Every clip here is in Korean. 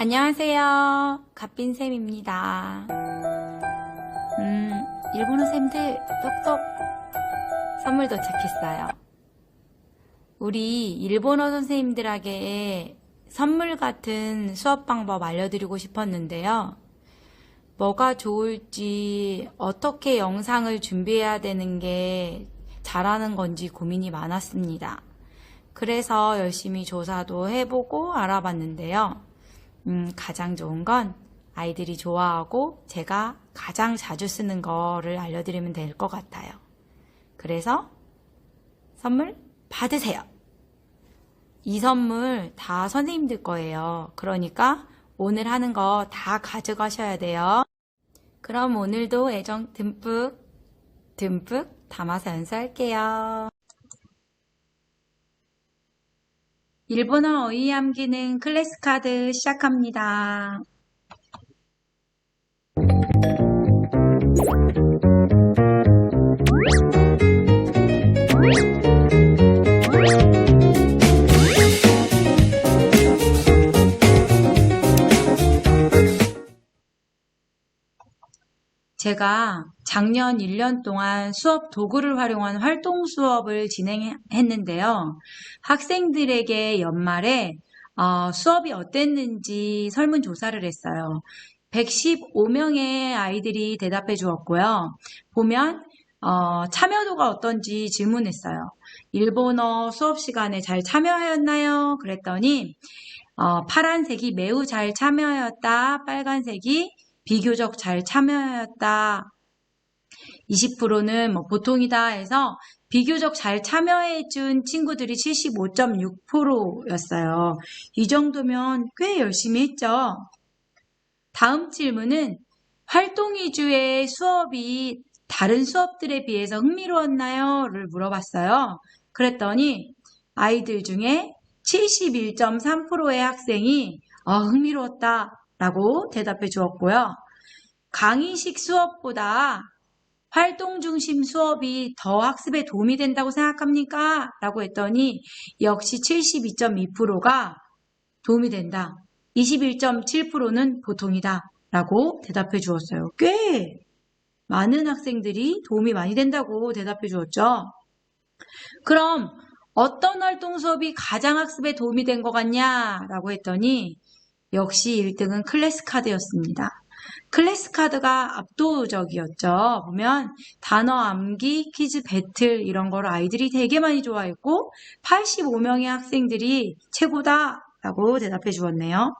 안녕하세요. 갓빈쌤입니다. 일본어 쌤들 똑똑 선물 도착했어요. 우리 일본어 선생님들에게 선물 같은 수업 방법 알려드리고 싶었는데요. 뭐가 좋을지, 어떻게 영상을 준비해야 되는 게 잘하는 건지 고민이 많았습니다. 그래서 열심히 조사도 해보고 알아봤는데요. 가장 좋은 건 아이들이 좋아하고 제가 가장 자주 쓰는 거를 알려드리면 될 것 같아요. 그래서 선물 받으세요. 이 선물 다 선생님들 거예요. 그러니까 오늘 하는 거 다 가져가셔야 돼요. 그럼 오늘도 애정 듬뿍 담아서 연수할게요. 일본어 어휘 암기는 클래스 카드 시작합니다. 제가 작년 1년 동안 수업 도구를 활용한 활동 수업을 진행했는데요. 학생들에게 연말에 수업이 어땠는지 설문조사를 했어요. 115명의 아이들이 대답해 주었고요. 보면 참여도가 어떤지 질문했어요. 일본어 수업 시간에 잘 참여하였나요? 그랬더니 파란색이 매우 잘 참여하였다. 빨간색이 비교적 잘 참여하였다. 20%는 보통이다 해서 비교적 잘 참여해준 친구들이 75.6%였어요. 이 정도면 꽤 열심히 했죠. 다음 질문은 활동 위주의 수업이 다른 수업들에 비해서 흥미로웠나요? 를 물어봤어요. 그랬더니 아이들 중에 71.3%의 학생이 흥미로웠다 라고 대답해 주었고요. 강의식 수업보다 활동 중심 수업이 더 학습에 도움이 된다고 생각합니까? 라고 했더니 역시 72.2%가 도움이 된다. 21.7%는 보통이다. 라고 대답해 주었어요. 꽤 많은 학생들이 도움이 많이 된다고 대답해 주었죠. 그럼 어떤 활동 수업이 가장 학습에 도움이 된 것 같냐? 라고 했더니 역시 1등은 클래스 카드였습니다. 클래스 카드가 압도적이었죠. 보면 단어 암기, 퀴즈 배틀 이런 거를 아이들이 되게 많이 좋아했고 85명의 학생들이 최고다 라고 대답해 주었네요.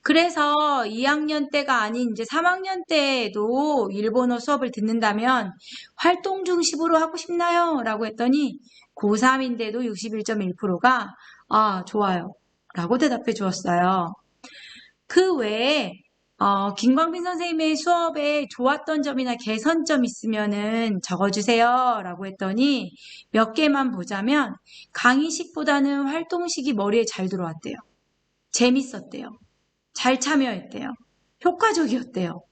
그래서 2학년 때가 아닌 이제 3학년 때에도 일본어 수업을 듣는다면 활동 중심으로 하고 싶나요? 라고 했더니 고3인데도 61.1%가 좋아요 라고 대답해 주었어요. 그 외에 김광빈 선생님의 수업에 좋았던 점이나 개선점 있으면은 적어주세요 라고 했더니 몇 개만 보자면 강의식보다는 활동식이 머리에 잘 들어왔대요. 재밌었대요. 잘 참여했대요. 효과적이었대요.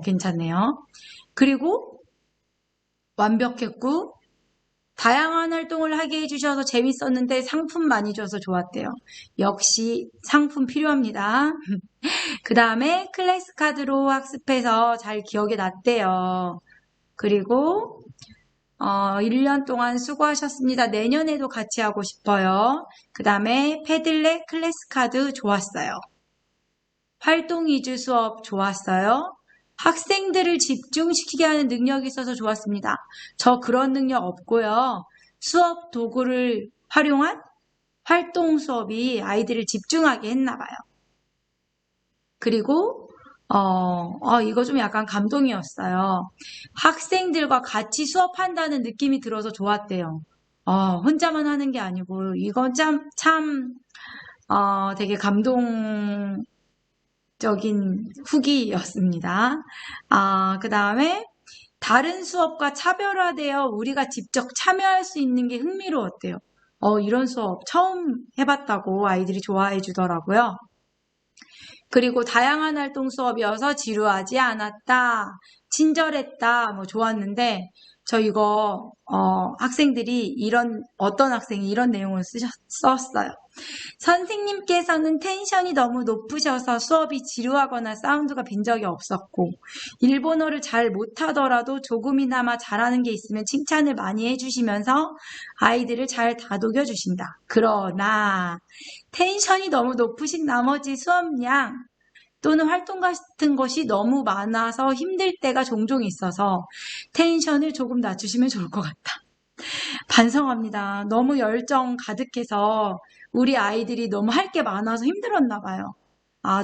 괜찮네요. 그리고 완벽했고 다양한 활동을 하게 해주셔서 재밌었는데 상품 많이 줘서 좋았대요. 역시 상품 필요합니다. 그 다음에 클래스 카드로 학습해서 잘 기억에 났대요. 그리고 1년 동안 수고하셨습니다. 내년에도 같이 하고 싶어요. 그 다음에 패들렛 클래스 카드 좋았어요. 활동 위주 수업 좋았어요. 학생들을 집중시키게 하는 능력이 있어서 좋았습니다. 저 그런 능력 없고요. 수업 도구를 활용한 활동 수업이 아이들을 집중하게 했나 봐요. 그리고 이거 좀 약간 감동이었어요. 학생들과 같이 수업한다는 느낌이 들어서 좋았대요. 혼자만 하는 게 아니고 이건 참 되게 감동적인 후기였습니다. 그 다음에 다른 수업과 차별화되어 우리가 직접 참여할 수 있는 게 흥미로웠대요. 이런 수업 처음 해봤다고 아이들이 좋아해 주더라고요. 그리고 다양한 활동 수업이어서 지루하지 않았다, 친절했다, 좋았는데 저 이거 학생들이 어떤 학생이 이런 내용을 썼어요. 선생님께서는 텐션이 너무 높으셔서 수업이 지루하거나 사운드가 빈 적이 없었고, 일본어를 잘 못하더라도 조금이나마 잘하는 게 있으면 칭찬을 많이 해주시면서 아이들을 잘 다독여 주신다. 그러나 텐션이 너무 높으신 나머지 수업량 또는 활동 같은 것이 너무 많아서 힘들 때가 종종 있어서 텐션을 조금 낮추시면 좋을 것 같다. 반성합니다. 너무 열정 가득해서 우리 아이들이 너무 할 게 많아서 힘들었나 봐요.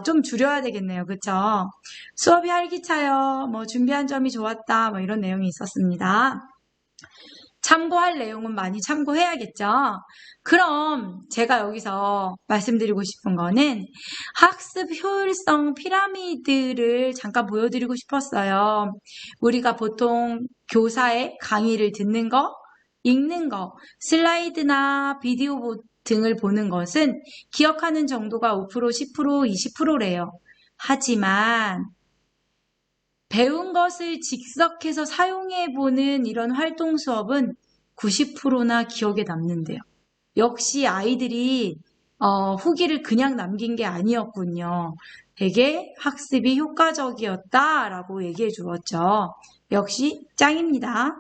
좀 줄여야 되겠네요. 그쵸? 수업이 활기차요. 준비한 점이 좋았다. 이런 내용이 있었습니다. 참고할 내용은 많이 참고해야겠죠? 그럼 제가 여기서 말씀드리고 싶은 거는 학습 효율성 피라미드를 잠깐 보여드리고 싶었어요. 우리가 보통 교사의 강의를 듣는 거, 읽는 거, 슬라이드나 비디오 등을 보는 것은 기억하는 정도가 5%, 10%, 20%래요. 하지만 배운 것을 직석해서 사용해보는 이런 활동 수업은 90%나 기억에 남는데요. 역시 아이들이 후기를 그냥 남긴 게 아니었군요. 되게 학습이 효과적이었다라고 얘기해 주었죠. 역시 짱입니다.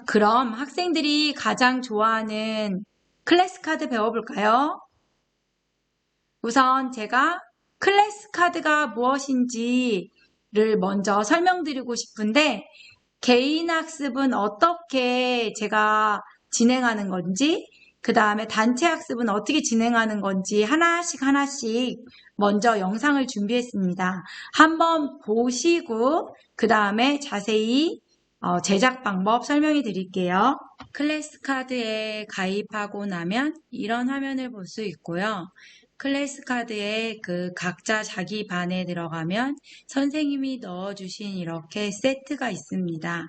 그럼 학생들이 가장 좋아하는 클래스 카드 배워볼까요? 우선 제가 클래스 카드가 무엇인지를 먼저 설명드리고 싶은데 개인 학습은 어떻게 제가 진행하는 건지, 그 다음에 단체 학습은 어떻게 진행하는 건지 하나씩 먼저 영상을 준비했습니다. 한번 보시고 그 다음에 자세히 제작 방법 설명해 드릴게요. 클래스 카드에 가입하고 나면 이런 화면을 볼 수 있고요. 클래스 카드에 각자 자기 반에 들어가면 선생님이 넣어주신 이렇게 세트가 있습니다.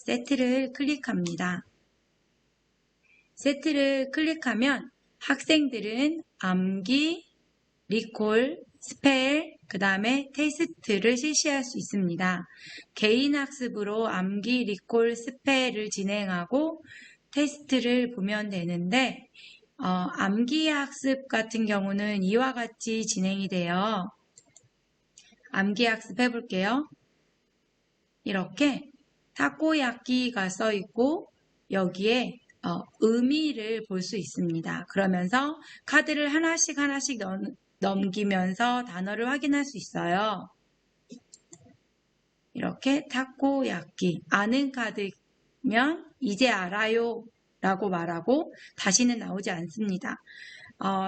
세트를 클릭합니다. 세트를 클릭하면 학생들은 암기, 리콜, 스펠, 그 다음에 테스트를 실시할 수 있습니다. 개인 학습으로 암기, 리콜, 스펠을 진행하고 테스트를 보면 되는데 암기 학습 같은 경우는 이와 같이 진행이 돼요. 암기 학습 해볼게요. 이렇게 타코야끼가 써 있고 여기에 의미를 볼 수 있습니다. 그러면서 카드를 하나씩 넘기면서 단어를 확인할 수 있어요. 이렇게 타코야끼, 아는 카드면 이제 알아요 라고 말하고 다시는 나오지 않습니다.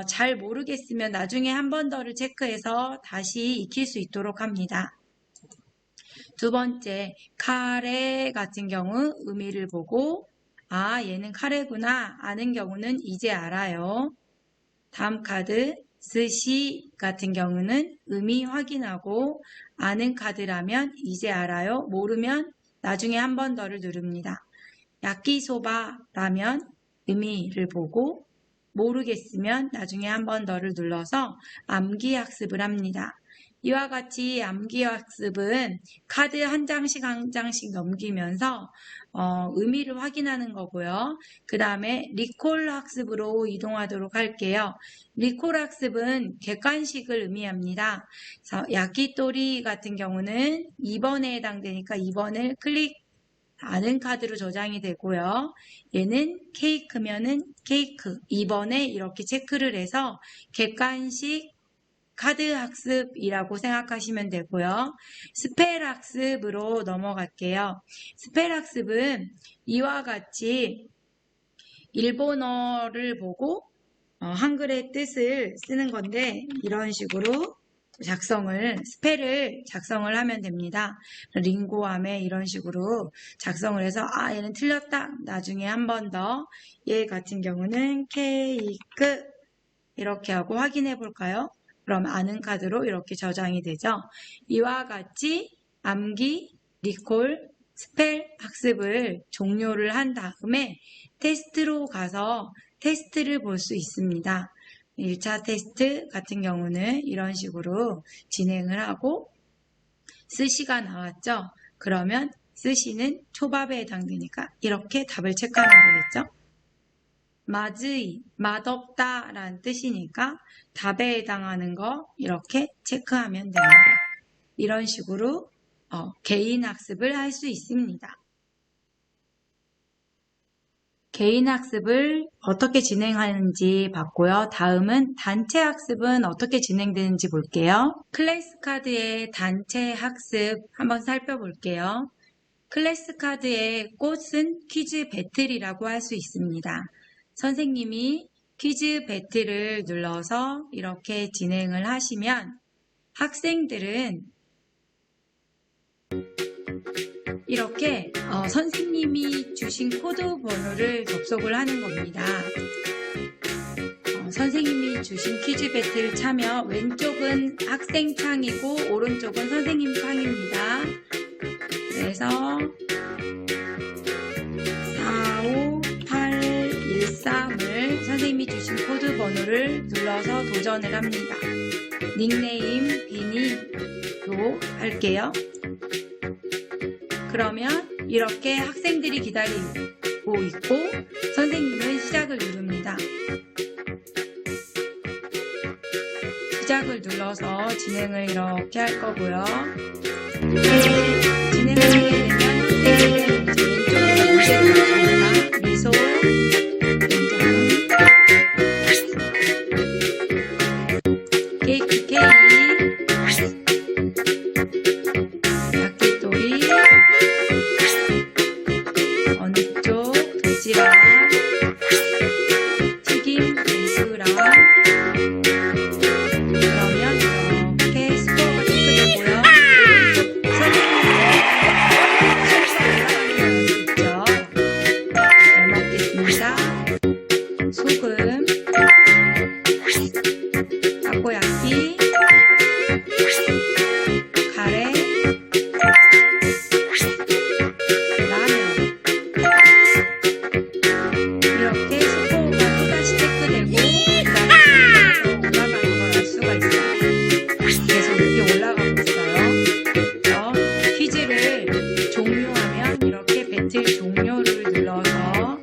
잘 모르겠으면 나중에 한 번 더를 체크해서 다시 익힐 수 있도록 합니다. 두 번째, 카레 같은 경우 의미를 보고 얘는 카레구나 아는 경우는 이제 알아요. 다음 카드 스시 같은 경우는 의미 확인하고 아는 카드라면 이제 알아요. 모르면 나중에 한 번 더를 누릅니다. 야끼소바라면 의미를 보고 모르겠으면 나중에 한 번 더를 눌러서 암기 학습을 합니다. 이와 같이 암기 학습은 카드 한 장씩 넘기면서 의미를 확인하는 거고요. 그 다음에 리콜 학습으로 이동하도록 할게요. 리콜 학습은 객관식을 의미합니다. 야끼토리 같은 경우는 2번에 해당되니까 2번을 아는 카드로 저장이 되고요. 얘는 케이크면은 케이크 2번에 이렇게 체크를 해서 객관식 카드 학습이라고 생각하시면 되고요. 스펠 학습으로 넘어갈게요. 스펠 학습은 이와 같이 일본어를 보고 한글의 뜻을 쓰는 건데 이런 식으로 스펠을 작성을 하면 됩니다. 링고함에 이런 식으로 작성을 해서 얘는 틀렸다. 나중에 한 번 더 얘 같은 경우는 케이크 이렇게 하고 확인해 볼까요? 그럼 아는 카드로 이렇게 저장이 되죠. 이와 같이 암기, 리콜, 스펠 학습을 종료를 한 다음에 테스트로 가서 테스트를 볼 수 있습니다. 1차 테스트 같은 경우는 이런 식으로 진행을 하고 스시가 나왔죠? 그러면 스시는 초밥에 해당되니까 이렇게 답을 체크하면 되겠죠? 맛의, 맛없다 라는 뜻이니까 답에 해당하는 거 이렇게 체크하면 됩니다. 이런 식으로 개인 학습을 할 수 있습니다. 개인 학습을 어떻게 진행하는지 봤고요. 다음은 단체 학습은 어떻게 진행되는지 볼게요. 클래스 카드의 단체 학습 한번 살펴볼게요. 클래스 카드의 꽃은 퀴즈 배틀이라고 할 수 있습니다. 선생님이 퀴즈 배틀을 눌러서 이렇게 진행을 하시면 학생들은 이렇게 선생님이 주신 코드 번호를 접속을 하는 겁니다. 선생님이 주신 퀴즈 배틀 참여, 왼쪽은 학생 창이고 오른쪽은 선생님 창입니다. 그래서 45813을 선생님이 주신 코드 번호를 눌러서 도전을 합니다. 닉네임 비니로 할게요. 그러면 이렇게 학생들이 기다리고 있고 선생님은 시작을 누릅니다. 시작을 눌러서 진행을 이렇게 할 거고요. 진행을 하게 되면 학생들은 왼쪽으로 오게 되겠습니다. 미소, 케이크 야끼토리, 어느 쪽, 도지락, 튀김, tempura. 그러면 이렇게 스코어가 체크되고요. 있죠. 잘 먹겠습니다. 소금, 타코야키, 카레, 라면. 이렇게 스코어가 또다시 체크되고 그다음에 올라가는 걸 알 수가 있어요. 계속 이렇게 올라가고 있어요. 그래서 퀴즈를 종료하면 이렇게 배틀 종료를 눌러서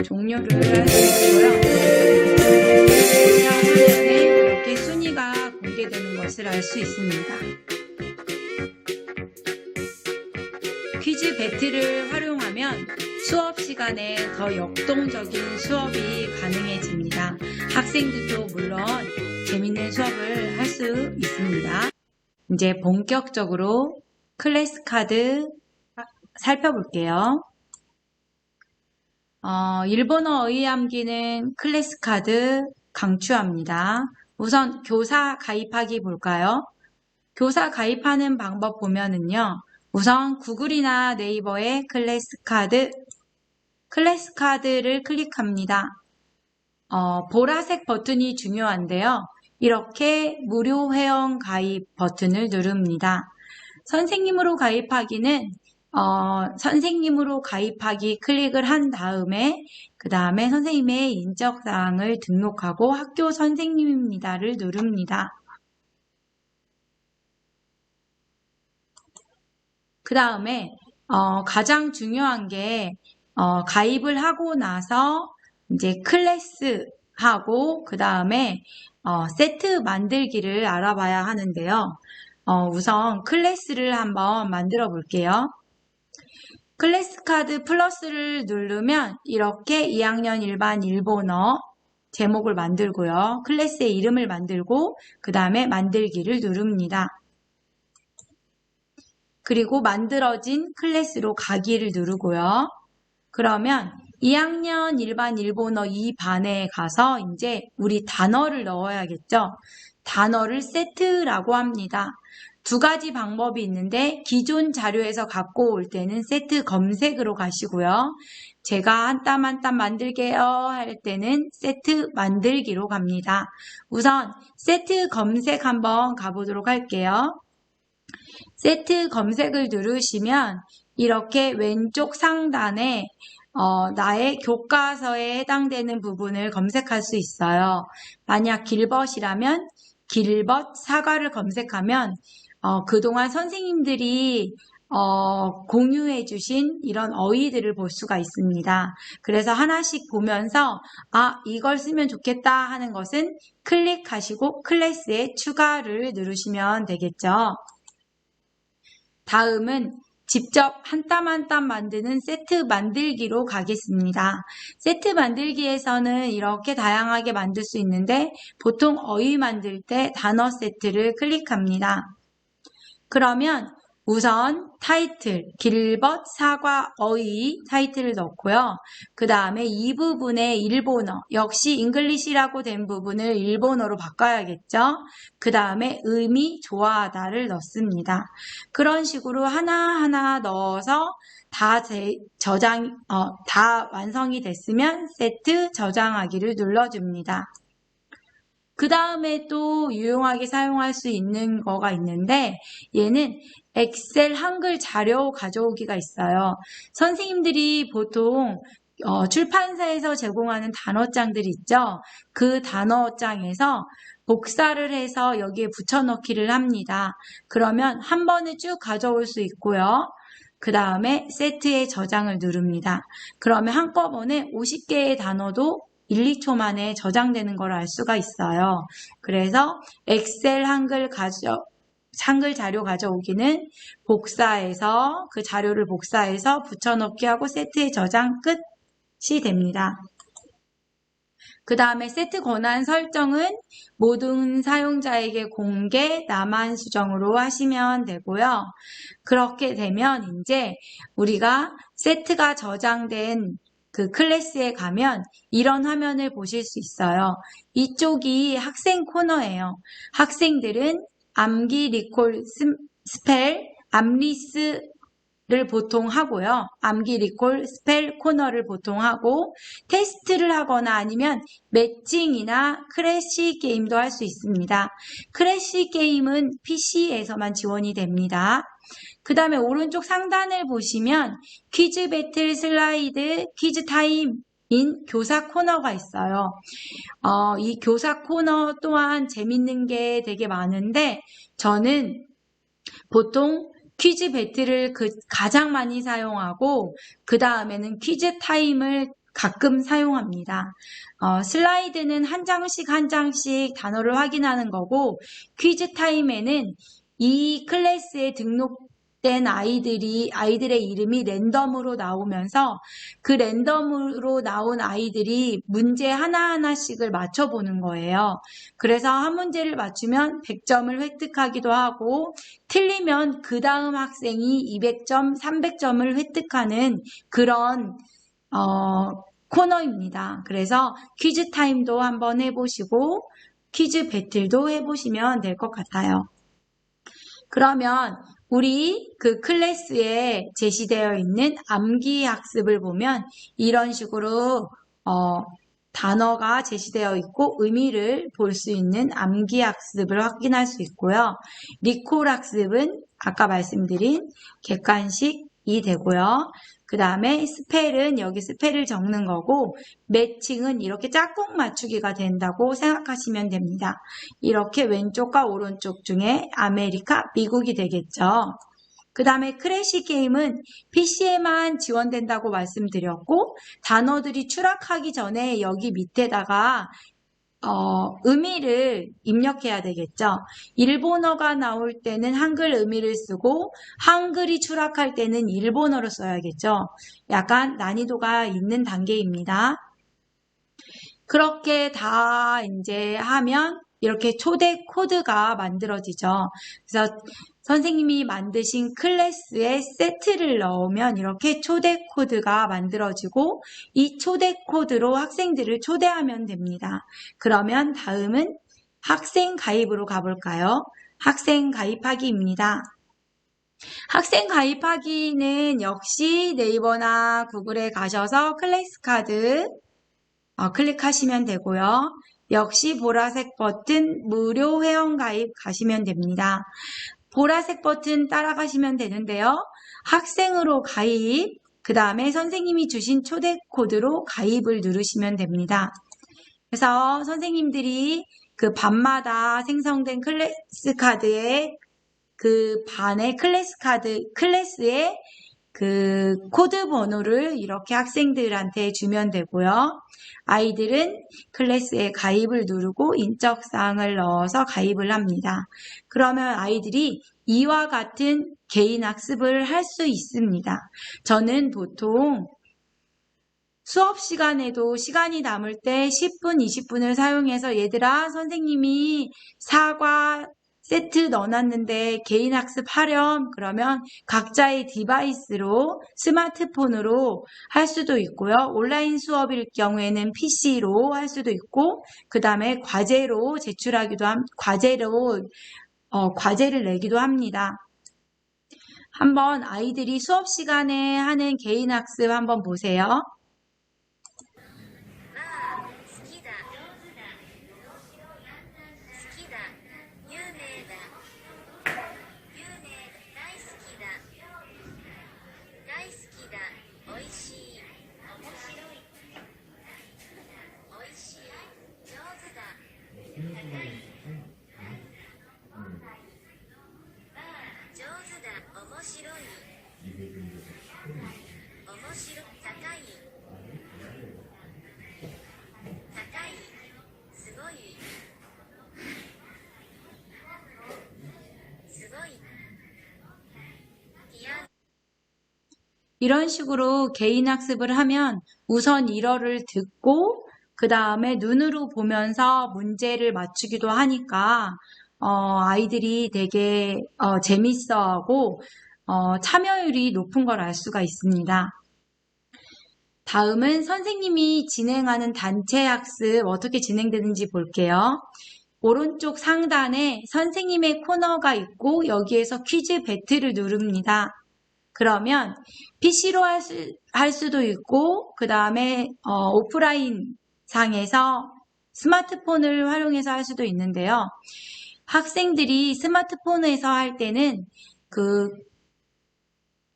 종료를 할 수 있고요. 화면에 이렇게 순위가 공개되는 것을 알 수 있습니다. 퀴즈 배틀을 활용하면 수업 시간에 더 역동적인 수업이 가능해집니다. 학생들도 물론 재밌는 수업을 할 수 있습니다. 이제 본격적으로 클래스 카드 살펴볼게요. 일본어 의암기는 클래스 카드 강추합니다. 우선 교사 가입하기 볼까요? 교사 가입하는 방법 보면은요. 우선 구글이나 네이버에 클래스 카드를 클릭합니다. 보라색 버튼이 중요한데요. 이렇게 무료 회원 가입 버튼을 누릅니다. 선생님으로 가입하기는 선생님으로 가입하기 클릭을 한 다음에 그 다음에 선생님의 인적사항을 등록하고 학교 선생님입니다를 누릅니다. 그 다음에 가장 중요한 게 가입을 하고 나서 이제 클래스 하고 그 다음에 세트 만들기를 알아봐야 하는데요. 우선 클래스를 한번 만들어 볼게요. 클래스 카드 플러스를 누르면 이렇게 2학년 일반 일본어 제목을 만들고요. 클래스의 이름을 만들고 그 다음에 만들기를 누릅니다. 그리고 만들어진 클래스로 가기를 누르고요. 그러면 2학년 일반 일본어 2반에 가서 이제 우리 단어를 넣어야겠죠. 단어를 세트라고 합니다. 두 가지 방법이 있는데 기존 자료에서 갖고 올 때는 세트 검색으로 가시고요. 제가 한 땀 한 땀 만들게요 할 때는 세트 만들기로 갑니다. 우선 세트 검색 한번 가보도록 할게요. 세트 검색을 누르시면 이렇게 왼쪽 상단에 나의 교과서에 해당되는 부분을 검색할 수 있어요. 만약 길벗이라면 길벗 사과를 검색하면 그동안 선생님들이 공유해 주신 이런 어휘들을 볼 수가 있습니다. 그래서 하나씩 보면서 이걸 쓰면 좋겠다 하는 것은 클릭하시고 클래스에 추가를 누르시면 되겠죠. 다음은 직접 한 땀 한 땀 만드는 세트 만들기로 가겠습니다. 세트 만들기에서는 이렇게 다양하게 만들 수 있는데 보통 어휘 만들 때 단어 세트를 클릭합니다. 그러면 우선 타이틀, 길벗, 사과, 어휘 타이틀을 넣고요. 그 다음에 이 부분에 일본어, 역시 잉글리시라고 된 부분을 일본어로 바꿔야겠죠. 그 다음에 의미, 좋아하다를 넣습니다. 그런 식으로 하나하나 넣어서 다 완성이 됐으면 세트 저장하기를 눌러줍니다. 그 다음에 또 유용하게 사용할 수 있는 거가 있는데 얘는 엑셀 한글 자료 가져오기가 있어요. 선생님들이 보통 출판사에서 제공하는 단어장들이 있죠. 그 단어장에서 복사를 해서 여기에 붙여넣기를 합니다. 그러면 한 번에 쭉 가져올 수 있고요. 그 다음에 세트에 저장을 누릅니다. 그러면 한꺼번에 50개의 단어도 1, 2초 만에 저장되는 걸 알 수가 있어요. 그래서 엑셀 한글 자료 가져오기는 복사해서 그 자료를 복사해서 붙여넣기 하고 세트에 저장 끝이 됩니다. 그 다음에 세트 권한 설정은 모든 사용자에게 공개, 나만 수정으로 하시면 되고요. 그렇게 되면 이제 우리가 세트가 저장된 그 클래스에 가면 이런 화면을 보실 수 있어요. 이쪽이 학생 코너예요. 학생들은 암기, 리콜, 스펠, 암리스를 보통 하고요. 암기, 리콜, 스펠, 코너를 보통 하고 테스트를 하거나 아니면 매칭이나 크래시 게임도 할 수 있습니다. 크래시 게임은 PC에서만 지원이 됩니다. 그 다음에 오른쪽 상단을 보시면 퀴즈 배틀 슬라이드 퀴즈 타임인 교사 코너가 있어요. 이 교사 코너 또한 재밌는 게 되게 많은데 저는 보통 퀴즈 배틀을 가장 많이 사용하고 그 다음에는 퀴즈 타임을 가끔 사용합니다. 슬라이드는 한 장씩 한 장씩 단어를 확인하는 거고 퀴즈 타임에는 이 클래스에 등록된 아이들의 이름이 랜덤으로 나오면서 그 랜덤으로 나온 아이들이 문제 하나하나씩을 맞춰보는 거예요. 그래서 한 문제를 맞추면 100점을 획득하기도 하고 틀리면 그 다음 학생이 200점, 300점을 획득하는 그런 코너입니다. 그래서 퀴즈 타임도 한번 해보시고 퀴즈 배틀도 해보시면 될 것 같아요. 그러면 우리 그 클래스에 제시되어 있는 암기 학습을 보면 이런 식으로 단어가 제시되어 있고 의미를 볼 수 있는 암기 학습을 확인할 수 있고요. 리콜 학습은 아까 말씀드린 객관식이 되고요. 그 다음에 스펠은 여기 스펠을 적는 거고 매칭은 이렇게 짝꿍 맞추기가 된다고 생각하시면 됩니다. 이렇게 왼쪽과 오른쪽 중에 아메리카, 미국이 되겠죠. 그 다음에 크래시 게임은 PC에만 지원된다고 말씀드렸고 단어들이 추락하기 전에 여기 밑에다가 의미를 입력해야 되겠죠. 일본어가 나올 때는 한글 의미를 쓰고 한글이 추락할 때는 일본어로 써야겠죠. 약간 난이도가 있는 단계입니다. 그렇게 다 이제 하면 이렇게 초대 코드가 만들어지죠. 그래서 선생님이 만드신 클래스에 세트를 넣으면 이렇게 초대 코드가 만들어지고 이 초대 코드로 학생들을 초대하면 됩니다. 그러면 다음은 학생 가입으로 가볼까요? 학생 가입하기입니다. 학생 가입하기는 역시 네이버나 구글에 가셔서 클래스 카드 클릭하시면 되고요. 역시 보라색 버튼 무료 회원 가입 가시면 됩니다. 보라색 버튼 따라가시면 되는데요. 학생으로 가입 그 다음에 선생님이 주신 초대 코드로 가입을 누르시면 됩니다. 그래서 선생님들이 그 반마다 생성된 클래스 카드에 그 반의 클래스의 그 코드 번호를 이렇게 학생들한테 주면 되고요. 아이들은 클래스에 가입을 누르고 인적사항을 넣어서 가입을 합니다. 그러면 아이들이 이와 같은 개인 학습을 할 수 있습니다. 저는 보통 수업 시간에도 시간이 남을 때 10분, 20분을 사용해서 얘들아, 선생님이 사과 세트 넣어놨는데 개인 학습하렴. 그러면 각자의 디바이스로 스마트폰으로 할 수도 있고요. 온라인 수업일 경우에는 PC로 할 수도 있고, 그 다음에 과제로 과제를 내기도 합니다. 한번 아이들이 수업 시간에 하는 개인 학습 한번 보세요. 이런 식으로 개인 학습을 하면 우선 일어를 듣고 그 다음에 눈으로 보면서 문제를 맞추기도 하니까 아이들이 되게 재밌어하고 참여율이 높은 걸 알 수가 있습니다. 다음은 선생님이 진행하는 단체 학습 어떻게 진행되는지 볼게요. 오른쪽 상단에 선생님의 코너가 있고 여기에서 퀴즈 배틀을 누릅니다. 그러면 PC로 할 수도 있고 그 다음에 오프라인 상에서 스마트폰을 활용해서 할 수도 있는데요. 학생들이 스마트폰에서 할 때는 그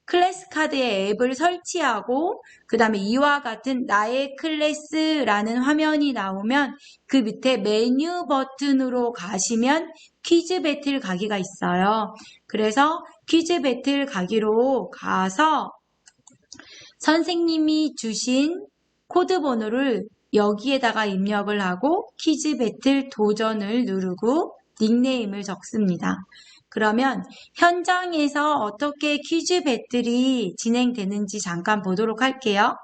클래스 카드의 앱을 설치하고 그 다음에 이와 같은 나의 클래스라는 화면이 나오면 그 밑에 메뉴 버튼으로 가시면 퀴즈 배틀 가기가 있어요. 그래서 퀴즈 배틀 가기로 가서 선생님이 주신 코드 번호를 여기에다가 입력을 하고 퀴즈 배틀 도전을 누르고 닉네임을 적습니다. 그러면 현장에서 어떻게 퀴즈 배틀이 진행되는지 잠깐 보도록 할게요.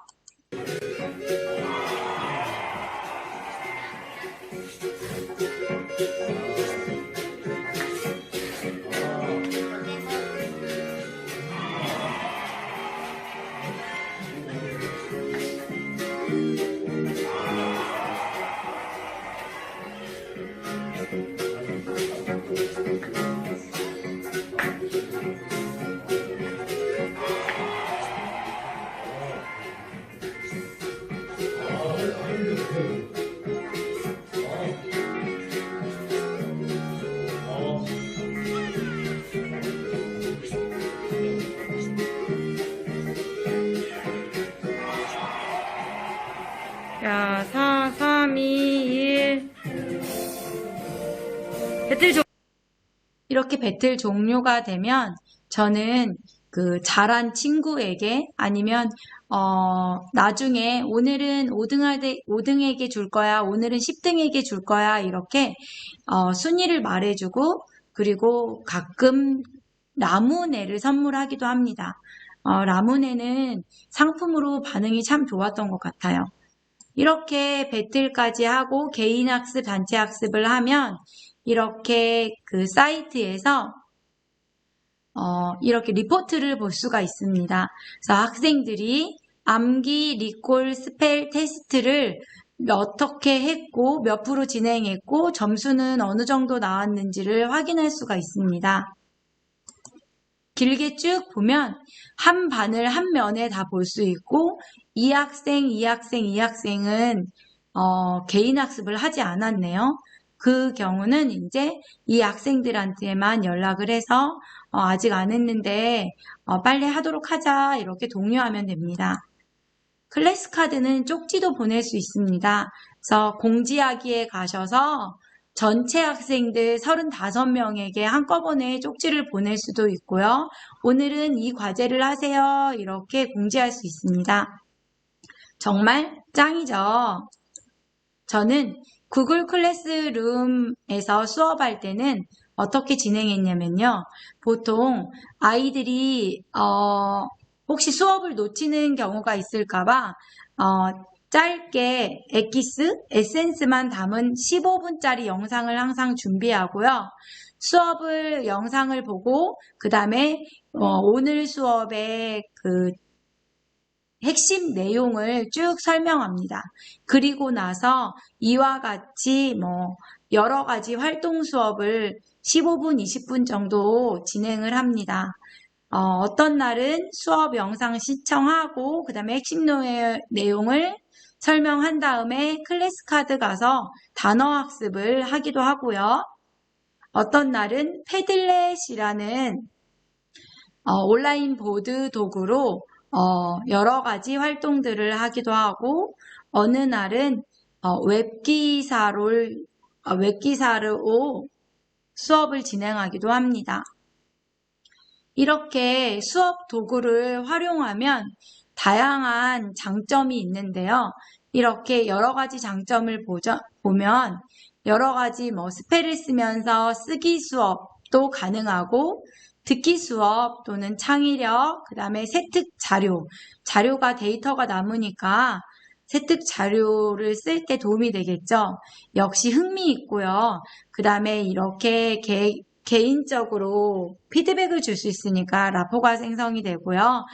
자, 4, 3, 2, 1. 이렇게 배틀 종료가 되면 저는 그 잘한 친구에게 아니면 나중에 오늘은 5등에게 줄 거야, 오늘은 10등에게 줄 거야 이렇게 순위를 말해주고 그리고 가끔 라무네를 선물하기도 합니다. 라무네는 상품으로 반응이 참 좋았던 것 같아요. 이렇게 배틀까지 하고 개인 학습, 단체 학습을 하면 이렇게 그 사이트에서 이렇게 리포트를 볼 수가 있습니다. 그래서 학생들이 암기, 리콜, 스펠 테스트를 어떻게 했고 몇 프로 진행했고 점수는 어느 정도 나왔는지를 확인할 수가 있습니다. 길게 쭉 보면 한 반을 한 면에 다 볼 수 있고 이 학생은 개인 학습을 하지 않았네요. 그 경우는 이제 이 학생들한테만 연락을 해서 아직 안 했는데 빨리 하도록 하자 이렇게 독려하면 됩니다. 클래스 카드는 쪽지도 보낼 수 있습니다. 그래서 공지하기에 가셔서 전체 학생들 35명에게 한꺼번에 쪽지를 보낼 수도 있고요. 오늘은 이 과제를 하세요. 이렇게 공지할 수 있습니다. 정말 짱이죠? 저는 구글 클래스룸에서 수업할 때는 어떻게 진행했냐면요. 보통 아이들이 혹시 수업을 놓치는 경우가 있을까봐 짧게 에센스만 담은 15분짜리 영상을 항상 준비하고요. 수업을 영상을 보고 그 다음에 오늘 수업의 그 핵심 내용을 쭉 설명합니다. 그리고 나서 이와 같이 여러 가지 활동 수업을 15분, 20분 정도 진행을 합니다. 어떤 날은 수업 영상 시청하고 그 다음에 핵심 내용을 설명한 다음에 클래스 카드 가서 단어 학습을 하기도 하고요. 어떤 날은 패들렛이라는 온라인 보드 도구로 여러 가지 활동들을 하기도 하고 어느 날은 웹기사로 수업을 진행하기도 합니다. 이렇게 수업 도구를 활용하면 다양한 장점이 있는데요. 이렇게 여러 가지 장점을 보면 여러 가지 스펠을 쓰면서 쓰기 수업도 가능하고 듣기 수업 또는 창의력, 그 다음에 세특 자료가 데이터가 남으니까 세특 자료를 쓸 때 도움이 되겠죠. 역시 흥미있고요. 그 다음에 이렇게 개인적으로 피드백을 줄 수 있으니까 라포가 생성이 되고요.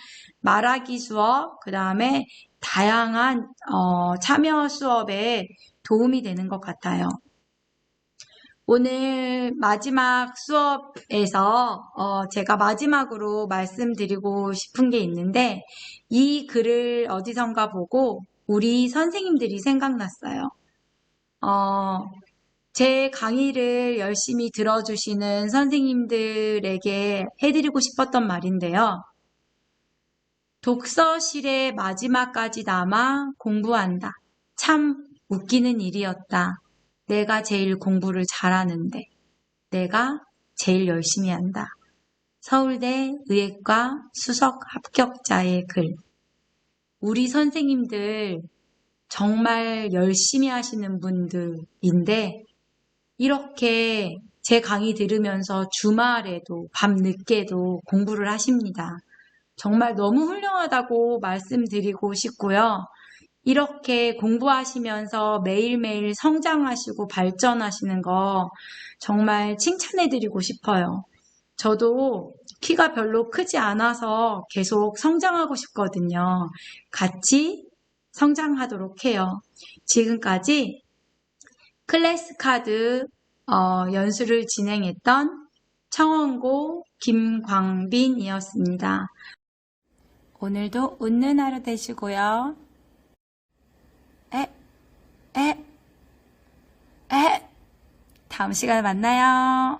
말하기 수업, 그 다음에 다양한 참여 수업에 도움이 되는 것 같아요. 오늘 마지막 수업에서 제가 마지막으로 말씀드리고 싶은 게 있는데 이 글을 어디선가 보고 우리 선생님들이 생각났어요. 제 강의를 열심히 들어주시는 선생님들에게 해드리고 싶었던 말인데요. 독서실에 마지막까지 남아 공부한다. 참 웃기는 일이었다. 내가 제일 공부를 잘하는데 내가 제일 열심히 한다. 서울대 의예과 수석 합격자의 글. 우리 선생님들 정말 열심히 하시는 분들인데 이렇게 제 강의 들으면서 주말에도 밤늦게도 공부를 하십니다. 정말 너무 훌륭하다고 말씀드리고 싶고요. 이렇게 공부하시면서 매일매일 성장하시고 발전하시는 거 정말 칭찬해드리고 싶어요. 저도 키가 별로 크지 않아서 계속 성장하고 싶거든요. 같이 성장하도록 해요. 지금까지 클래스 카드 연수를 진행했던 청원고 김광빈이었습니다. 오늘도 웃는 하루 되시고요. 다음 시간에 만나요.